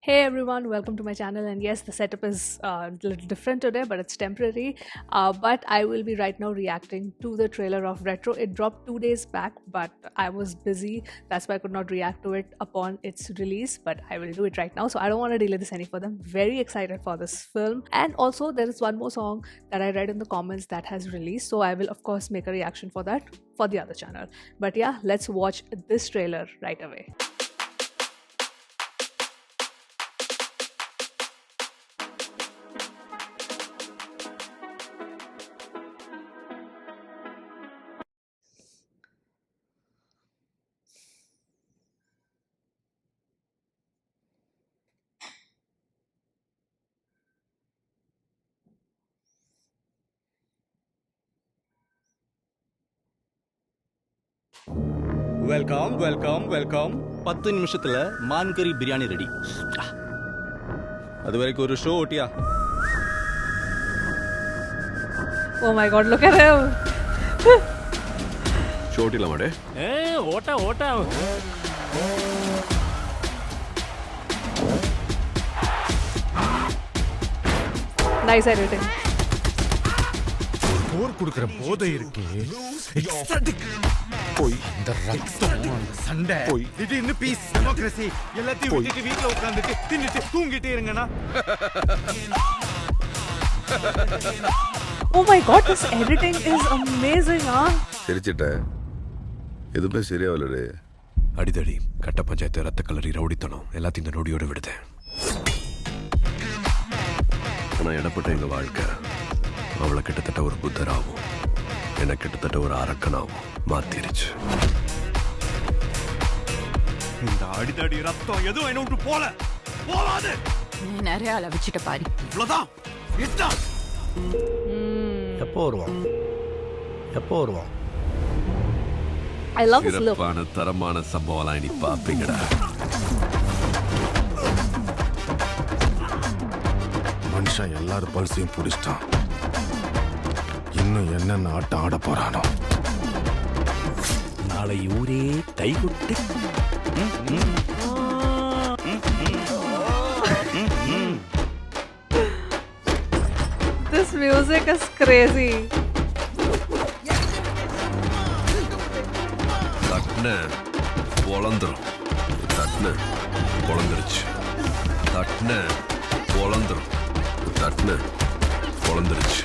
Hey everyone, welcome to my channel. And yes, the setup is a little different today, but it's temporary. But I will be right now reacting to the trailer of Retro. It dropped 2 days back, but I was busy. That's why I could not react to it upon its release. But I will do it right now. So I don't want to delay this any further. I'm very excited for this film. And also, there is one more song that I read in the comments that has released. So I will, of course, make a reaction for that for the other channel. But yeah, let's watch this trailer right away. Welcome welcome welcome 10 நிமிஷத்துல மான் கறி biryani ready. அது வரைக்கும் ஒரு show ஓட்டியா? Oh my god, look at him! Show ஓட்டில மாடே. ஓட்டா ஓட்டா. Nice editing. போர் கொடுக்கிற போதை இருக்கே எக்ஸ்டாட்டிக் போய் இந்த ரத்தம் அந்த சண்டை போய் இது இன்னும் பீஸ் டெமோக்ரஸி எல்லாத்தையும் விட்டுட்டு வீட்ல உட்கார்ந்துட்டு தின்னுட்டு தூங்கிட்டே இருங்கண்ணா. Oh my god, this editing is amazing, huh? சிரிச்சிட்டேன். எதுவுமே சரியாவலடே. அடிதடி கட்ட பஞ்சாயத்து ரத்த கலரி ரவுடித்தனம் எல்லாத்தையும் இந்த நொடியோட விடுதேன். ஆனால் இடப்பட்ட எங்கள் வாழ்க்கை அவளை கிட்டத்தட்ட ஒரு புத்தராகவும் என்னை கிட்டத்தட்ட ஒரு அரக்கனாகவும் மாத்திருச்சு. இந்த அடிதடி ரத்தம் எதுவும் என்ன விட்டு போகாது. நீ நிறைய அளவிச்சிட்ட பாரு. இவ்வளவுதான். இதுதான். எப்போ வருவான்? I love this look. சிறப்பான தரமான சம்பவம்லாம் இனி பார்ப்பீங்கடா. மனுஷன் எல்லாரும் பல்சையும் பிடிச்சிட்டான். இன்னும் என்னென்ன ஆட்டம் ஆட போறானோ. நாளை ஊரே கைகுட்டி This music is crazy. தட்டுன பொழந்துரும். தட்டுன பொழந்துருச்சு. தட்டுன பொழந்துரும். தட்டுன பொழந்துருச்சு.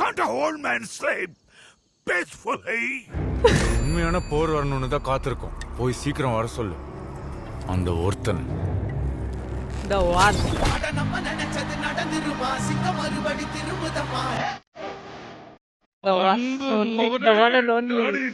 Can't a old man sleep peacefully? உண்மையான போர் வரணும்னு தான் காத்திருக்கோம். போய் சீக்கிரம் வர சொல்லு அந்த ஒருத்தன். The one. The one and only.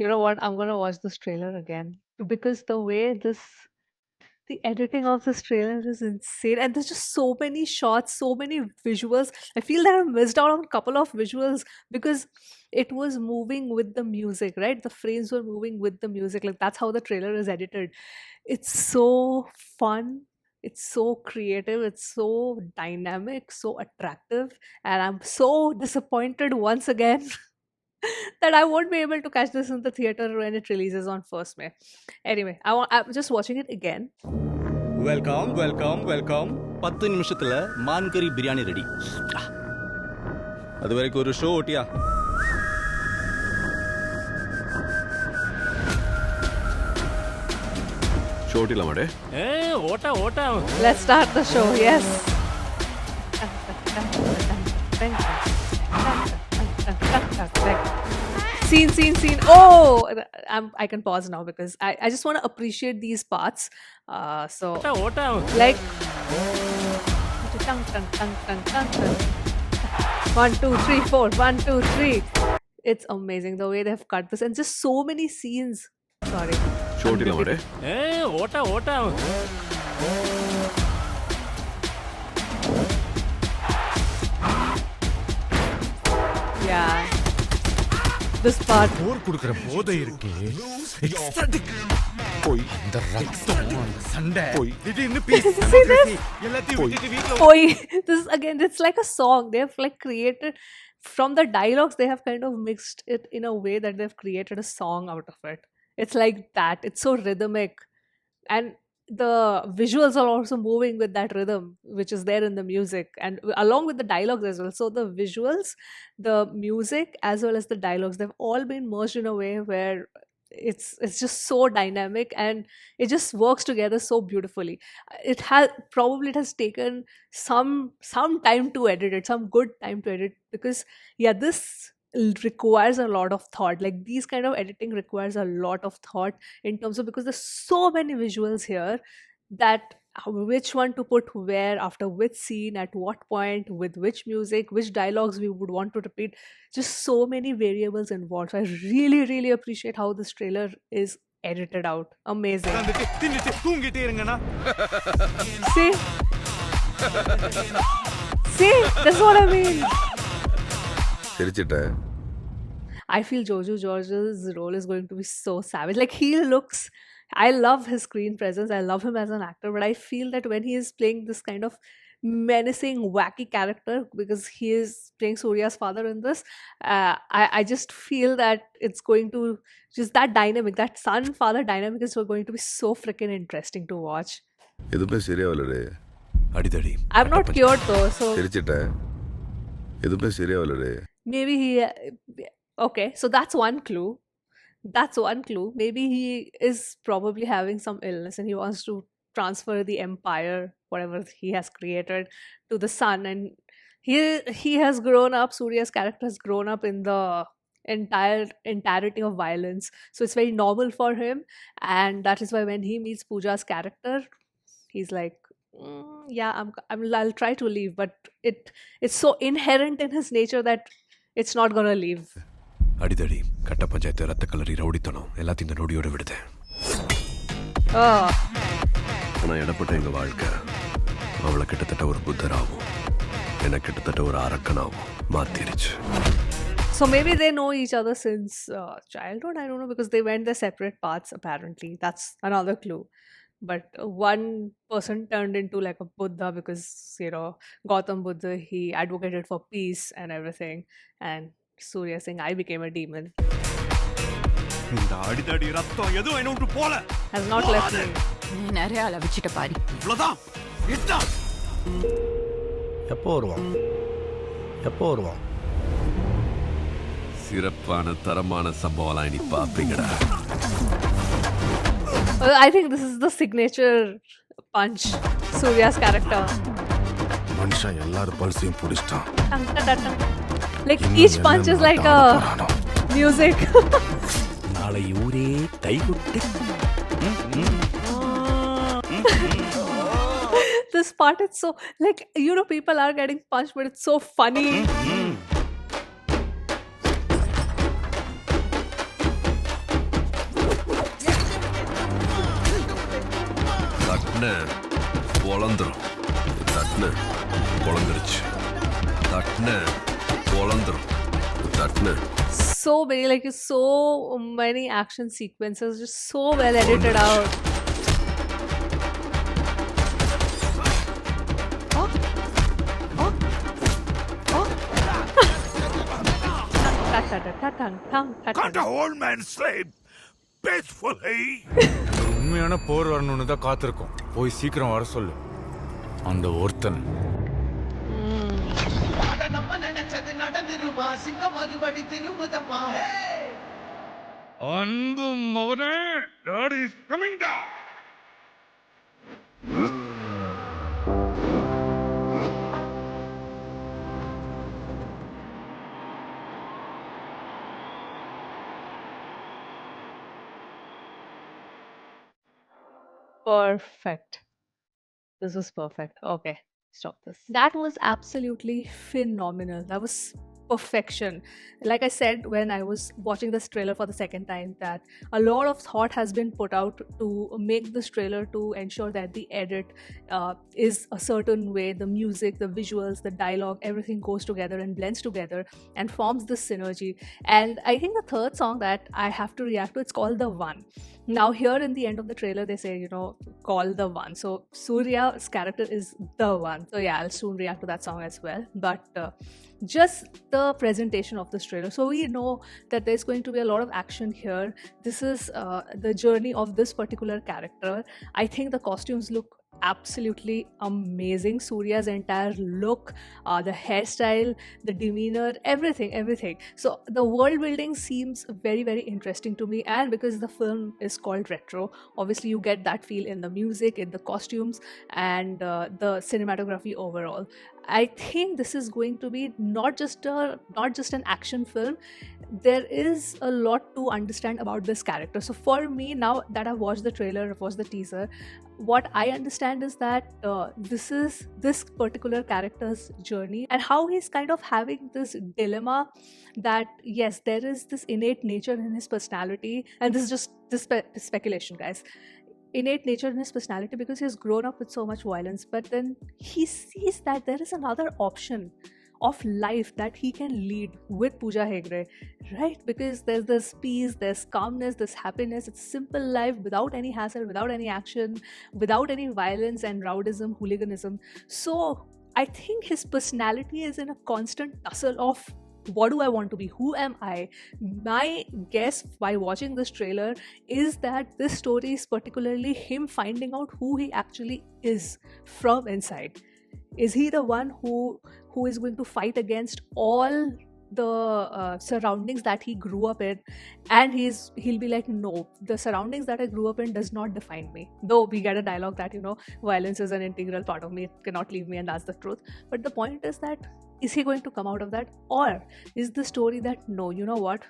You know what? I'm gonna watch this trailer again because the editing of this trailer is insane, and there's just so many shots, so many visuals. I feel that I missed out on a couple of visuals because it was moving with the music, right? The frames were moving with the music. Like that's how the trailer is edited. It's so fun. It's so creative. It's so dynamic, so attractive, and I'm so disappointed once again that I won't be able to catch this in the theater when it releases on 1st May. Anyway, I'm just watching it again. Welcome welcome welcome 10 நிமிஷத்துல மான் கறி biryani ready. அது வரைக்கும் ஒரு show ஓட்டியா? Show ஓட்டில மாடே. ஓட்டா ஓட்டா. Let's start the show. Yes. Scene. Oh, I can pause now because I just want to appreciate these parts. So like 1 2 3 4 1 2 3. It's amazing the way they've cut this and just so many scenes. Sorry. Show ஓட்டில மாடே. ஓட்டா ஓட்டா. This part. போர் கொடுக்கிற போதை இருக்கே ecstatic போய் இந்த ரத்தம் அந்த சண்டை போய் திடீர்னு பீஸ் டெமோக்ரஸி எல்லாத்தையும் விட்டுட்டு வீட்ல Oi, this is again, it's like a song. They've like created from the dialogues, they have kind of mixed it in a way that they've created a song out of it. It's like that. It's so rhythmic. And the visuals are also moving with that rhythm, which is there in the music, and along with the dialogues as well. So the visuals, the music, as well as the dialogues, they've all been merged in a way where it's just so dynamic and it just works together so beautifully. It has taken some time to edit it, some good time to edit, because yeah, this requires a lot of thought. Like these kind of editing requires a lot of thought in terms of, because there's so many visuals here, that which one to put where, after which scene, at what point, with which music, which dialogues we would want to repeat. Just so many variables involved. So I really, really appreciate how this trailer is edited out. Amazing. உட்கார்ந்துட்டு தின்னுட்டு தூங்கிட்டே இருங்கண்ணா See? See? That's what I mean. சிரிச்சிட்டேன் I feel Jojo George's role is going to be so savage. Like he looks, I love his screen presence. I love him as an actor, but I feel that when he is playing this kind of menacing, wacky character, because he is playing Surya's father in this, I just feel that it's going to, just that dynamic, that son-father dynamic is going to be so freaking interesting to watch. எதுவுமே சரியாவில்லடே அடிதடி I'm not cured though, so சிரிச்சிட்டேன் எதுவுமே சரியாவில்லடே maybe he. Okay, so that's one clue. That's one clue. Maybe he is probably having some illness and he wants to transfer the empire, whatever he has created, to the son. And he has grown up. Surya's character has grown up in the entirety of violence. So it's very normal for him, and that is why when he meets Pooja's character, he's like, yeah, I'll try to leave, but it's so inherent in his nature that it's not gonna leave. அடிதடி கட்ட பஞ்சாயத்து ரத்த கலரி ரவுடித்தனம் எல்லாத்தையும் இந்த நொடியோட விடுதேன் Oh. ஆனால் இடப்பட்ட எங்கள் வாழ்க்கை அவளை கிட்டத்தட்ட ஒரு புத்தராகவும் என்னை கிட்டத்தட்ட ஒரு அரக்கனாகவும் மாற்றிருச்சு. So maybe they know each other since childhood. I don't know, because they went their separate paths apparently. That's another clue. But one person turned into like a Buddha because, you know, Gautam Buddha, he advocated for peace and everything. And Surya Singh, I became a demon. இந்த அடிதடி ரத்தம் எதுவும் என்ன விட்டு போல Has not left me. நிறைய அளவிச்சிட்ட பாரு. இவ்வளவுதான் இதுதான் எப்போ வருவான் எப்போ வருவான் சிறப்பான தரமான சம்பவம்லாம் இனி பார்ப்பீங்கடா. I think this is the signature punch, Surya's character. மனுஷன் எல்லாரும் பல்சையும் பிடிச்சிட்டான் Tang, tang, tang, tang. Like இன்னும் each punch is என்னென்ன like ஆட a போறானோ. music. நாளை ஊரே கைவிட்டு This part is so, like, you know, people are getting punched, but it's so funny. தட்ன பொழந்துரும் தட்ன பொழந்துருச்சு தட்ன பொழந்துரும் தட்ன So many, like, so many action sequences, just so well edited out. Oh, oh, oh. Can't a old man sleep peacefully? உண்மையான போர் வரணும்னு தான் காத்திருக்கோம். போய் சீக்கிரம் வர சொல்லு அந்த ஒருத்தன். அன்பு மகனே, Daddy is coming down. Perfect. This was perfect. Okay, stop this. That was absolutely phenomenal. That was perfection. Like I said when I was watching this trailer for the second time, that a lot of thought has been put out to make this trailer to ensure that the edit is a certain way, the music, the visuals, the dialogue, everything goes together and blends together and forms this synergy. And I think the third song that I have to react to, it's called The One. Now here in the end of the trailer they say, call the one, so Surya's character is the one. So yeah, I'll soon react to that song as well. But just the presentation of this trailer, so we know that there's going to be a lot of action here. This is the journey of this particular character. I think the costumes look absolutely amazing. Surya's entire look, the hairstyle, the demeanor, everything. So the world building seems very, very interesting to me. And because the film is called Retro, obviously you get that feel in the music, in the costumes, and the cinematography overall. I think this is going to be not just an action film. There is a lot to understand about this character. So for me, now that I've watched the trailer, I've watched the teaser, what I understand is that this is this particular character's journey and how he's kind of having this dilemma that yes, there is this innate nature in his personality, and this is just this speculation, guys. Innate nature in his personality because he's grown up with so much violence, but then he sees that there is another option of life that he can lead with Pooja Hegde, right? Because there's this peace, there's calmness, there's happiness. It's simple life without any hassle, without any action, without any violence and rowdyism, hooliganism. So I think his personality is in a constant tussle of what do I want to be? Who am I? My guess by watching this trailer is that this story is particularly him finding out who he actually is from inside. Is he the one who is going to fight against all the surroundings that he grew up in, and he'll be like, no, the surroundings that I grew up in does not define me. Though we get a dialogue that violence is an integral part of me, it cannot leave me, and that's the truth. But the point is that, is he going to come out of that, or is the story that no, you know what,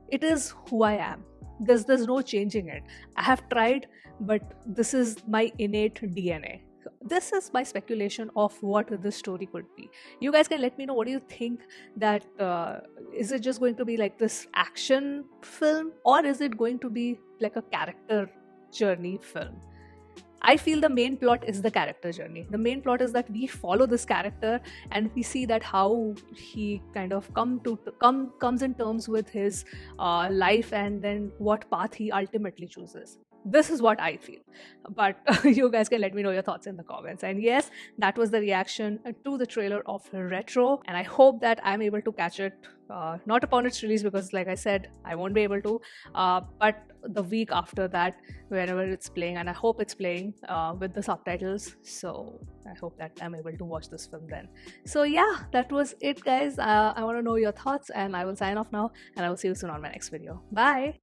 it is who I am, there's no changing it, I have tried, but this is my innate DNA. This is my speculation of what this story could be. You guys can let me know, what do you think, that is it just going to be like this action film, or is it going to be like a character journey film? I feel the main plot is the character journey. The main plot is that we follow this character and we see that how he kind of comes in terms with his life, and then what path he ultimately chooses. This is what I feel. But you guys can let me know your thoughts in the comments. And yes, that was the reaction to the trailer of Retro. And I hope that I'm able to catch it, not upon its release, because like I said, I won't be able to, but the week after that, whenever it's playing. And I hope it's playing with the subtitles. So I hope that I'm able to watch this film then. So yeah, that was it, guys. I want to know your thoughts, and I will sign off now, and I will see you soon on my next video. Bye.